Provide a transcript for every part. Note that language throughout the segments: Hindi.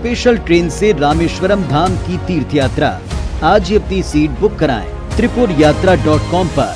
स्पेशल ट्रेन से रामेश्वरम धाम की तीर्थ यात्रा। आज ही अपनी सीट बुक कराएं त्रिपुरयात्रा.com पर।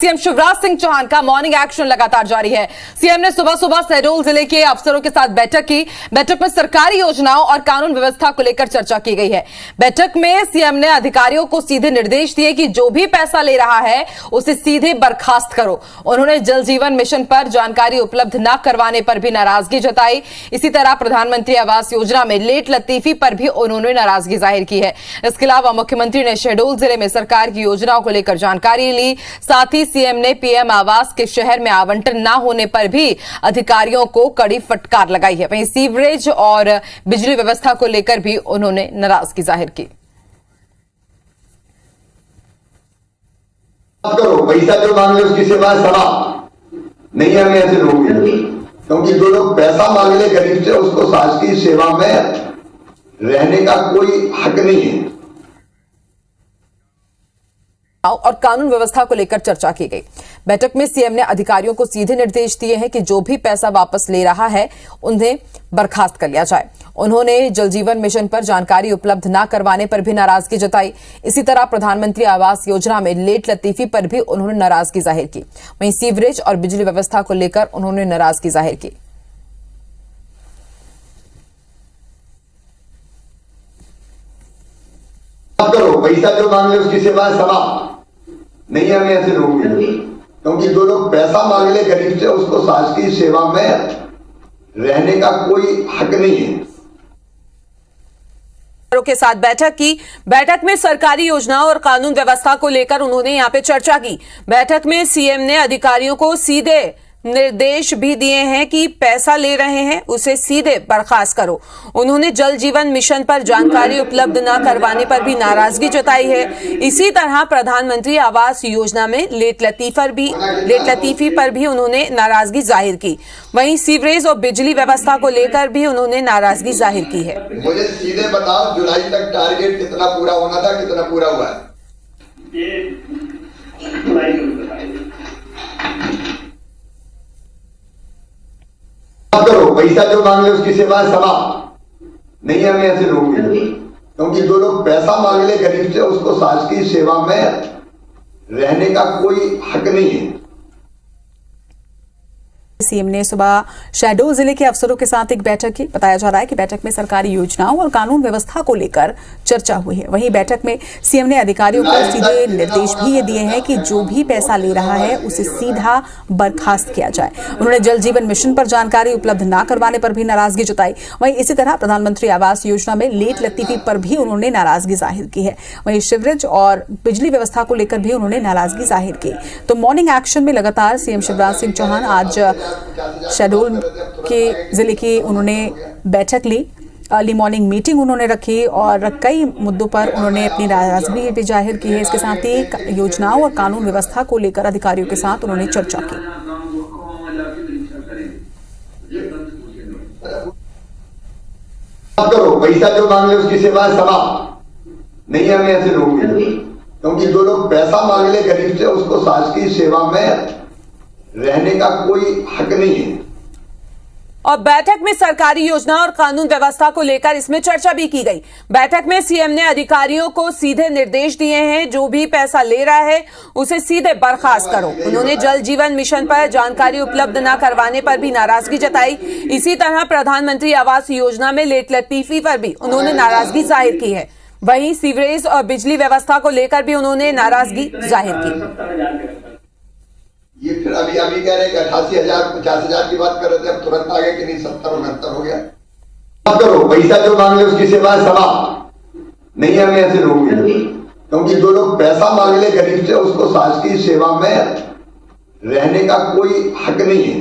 सीएम शिवराज सिंह चौहान का मॉर्निंग एक्शन लगातार जारी है। सीएम ने सुबह सुबह शहडोल जिले के अफसरों के साथ बैठक की। बैठक में सरकारी योजनाओं और कानून व्यवस्था को लेकर चर्चा की गई है। बैठक में सीएम ने अधिकारियों को सीधे निर्देश दिए कि जो भी पैसा ले रहा है उसे सीधे बर्खास्त करो। उन्होंने जल जीवन मिशन पर जानकारी उपलब्ध न करवाने पर भी नाराजगी जताई। इसी तरह प्रधानमंत्री आवास योजना में लेट लतीफी पर भी उन्होंने नाराजगी जाहिर की है। इसके अलावा मुख्यमंत्री ने शहडोल जिले में सरकार की योजनाओं को लेकर जानकारी ली। साथ ही सीएम ने पीएम आवास के शहर में आवंटन न होने पर भी अधिकारियों को कड़ी फटकार लगाई है। वहीं सीवरेज और बिजली व्यवस्था को लेकर भी उन्होंने नाराजगी जाहिर की। करो पैसा जो मांग ले उसकी सेवा समाप्त नहीं, हमें ऐसे लोग क्योंकि जो लोग पैसा मांग ले गरीब से उसको शासकीय सेवा में रहने का कोई हक नहीं है। और कानून व्यवस्था को लेकर चर्चा की गई। बैठक में सीएम ने अधिकारियों को सीधे निर्देश दिए हैं कि जो भी पैसा वापस ले रहा है उन्हें बर्खास्त कर लिया जाए। उन्होंने जल जीवन मिशन पर जानकारी उपलब्ध न करवाने पर भी नाराजगी जताई। इसी तरह प्रधानमंत्री आवास योजना में लेट लतीफी पर भी उन्होंने नाराजगी जाहिर की। वहीं सीवरेज और बिजली व्यवस्था को लेकर उन्होंने नाराजगी जाहिर की। करो पैसा जो मांग ले उसकी सेवा समाप्त नहीं, हमें ऐसे लोग क्योंकि जो लोग पैसा मांग ले गरीब से उसको शासकीय सेवा में रहने का कोई हक नहीं है। के साथ बैठक की। बैठक में सरकारी योजनाओं और कानून व्यवस्था को लेकर उन्होंने यहां पे चर्चा की। बैठक में सीएम ने अधिकारियों को सीधे निर्देश भी दिए हैं कि पैसा ले रहे हैं उसे सीधे बर्खास्त करो। उन्होंने जल जीवन मिशन पर जानकारी उपलब्ध न करवाने पर भी नाराजगी जताई है। इसी तरह प्रधानमंत्री आवास योजना में लेट लतीफी पर भी उन्होंने नाराजगी जाहिर की। वहीं सीवरेज और बिजली व्यवस्था को लेकर भी उन्होंने नाराजगी जाहिर की है। मुझे सीधे बताओ जुलाई तक टारगेट कितना पूरा होना था, कितना पूरा हुआ है? करो पैसा जो मांग ले उसकी सेवा समाप्त नहीं, हमें ऐसे लोग क्योंकि जो लोग पैसा मांग ले गरीब से उसको शासकीय सेवा में रहने का कोई हक नहीं है। सीएम ने सुबह शहडोल जिले के अफसरों के साथ एक बैठक की। बताया जा रहा है कि बैठक में सरकारी योजनाओं और कानून व्यवस्था को लेकर चर्चा हुई है। वहीं बैठक में सीएम ने अधिकारियों को सीधे निर्देश भी ये दिए हैं कि जो भी पैसा ले रहा है उसे सीधा बर्खास्त किया जाए। उन्होंने जल जीवन मिशन पर जानकारी उपलब्ध न करवाने पर भी नाराजगी जताई। वहीं इसी तरह प्रधानमंत्री आवास योजना में लेट लतीफी पर भी उन्होंने नाराजगी जाहिर की है। वहीं सीवरेज और बिजली व्यवस्था को लेकर भी उन्होंने नाराजगी जाहिर की। तो मॉर्निंग एक्शन में लगातार सीएम शिवराज सिंह चौहान आज शहडोल के जिले की उन्होंने बैठक ली। अर्ली मॉर्निंग मीटिंग उन्होंने रखी और कई मुद्दों पर उन्होंने अपनी नाराजगी भी जाहिर की है। इसके साथ ही योजनाओं और कानून व्यवस्था को लेकर अधिकारियों के साथ उन्होंने चर्चा की। करो पैसा जो मांग ले उसकी सेवा समाप्त नहीं, हमें ऐसे लोग क्योंकि जो लोग पैसा मांग ले गरीब से उसको शासकीय सेवा में रहने का कोई हक नहीं है। और बैठक में सरकारी योजना और कानून व्यवस्था को लेकर इसमें चर्चा भी की गई। बैठक में सीएम ने अधिकारियों को सीधे निर्देश दिए हैं जो भी पैसा ले रहा है उसे सीधे बर्खास्त करो। उन्होंने जल जीवन मिशन पर जानकारी उपलब्ध न करवाने पर भी नाराजगी जताई। इसी तरह प्रधानमंत्री आवास योजना में लेट लतीफी पर भी उन्होंने नाराजगी जाहिर की है। वहीं सीवरेज और बिजली व्यवस्था को लेकर भी उन्होंने नाराजगी जाहिर की। ये फिर अभी कह रहे हैं 88,000 50,000 की बात कर रहे थे, अब तुरंत आ गए कि नहीं 70-69 हो गया। करो पैसा जो मांग ले उसकी सेवा समाप्त नहीं, हमें ऐसे लोग क्योंकि जो लोग पैसा मांग ले गरीब से उसको शासकीय सेवा में रहने का कोई हक नहीं है।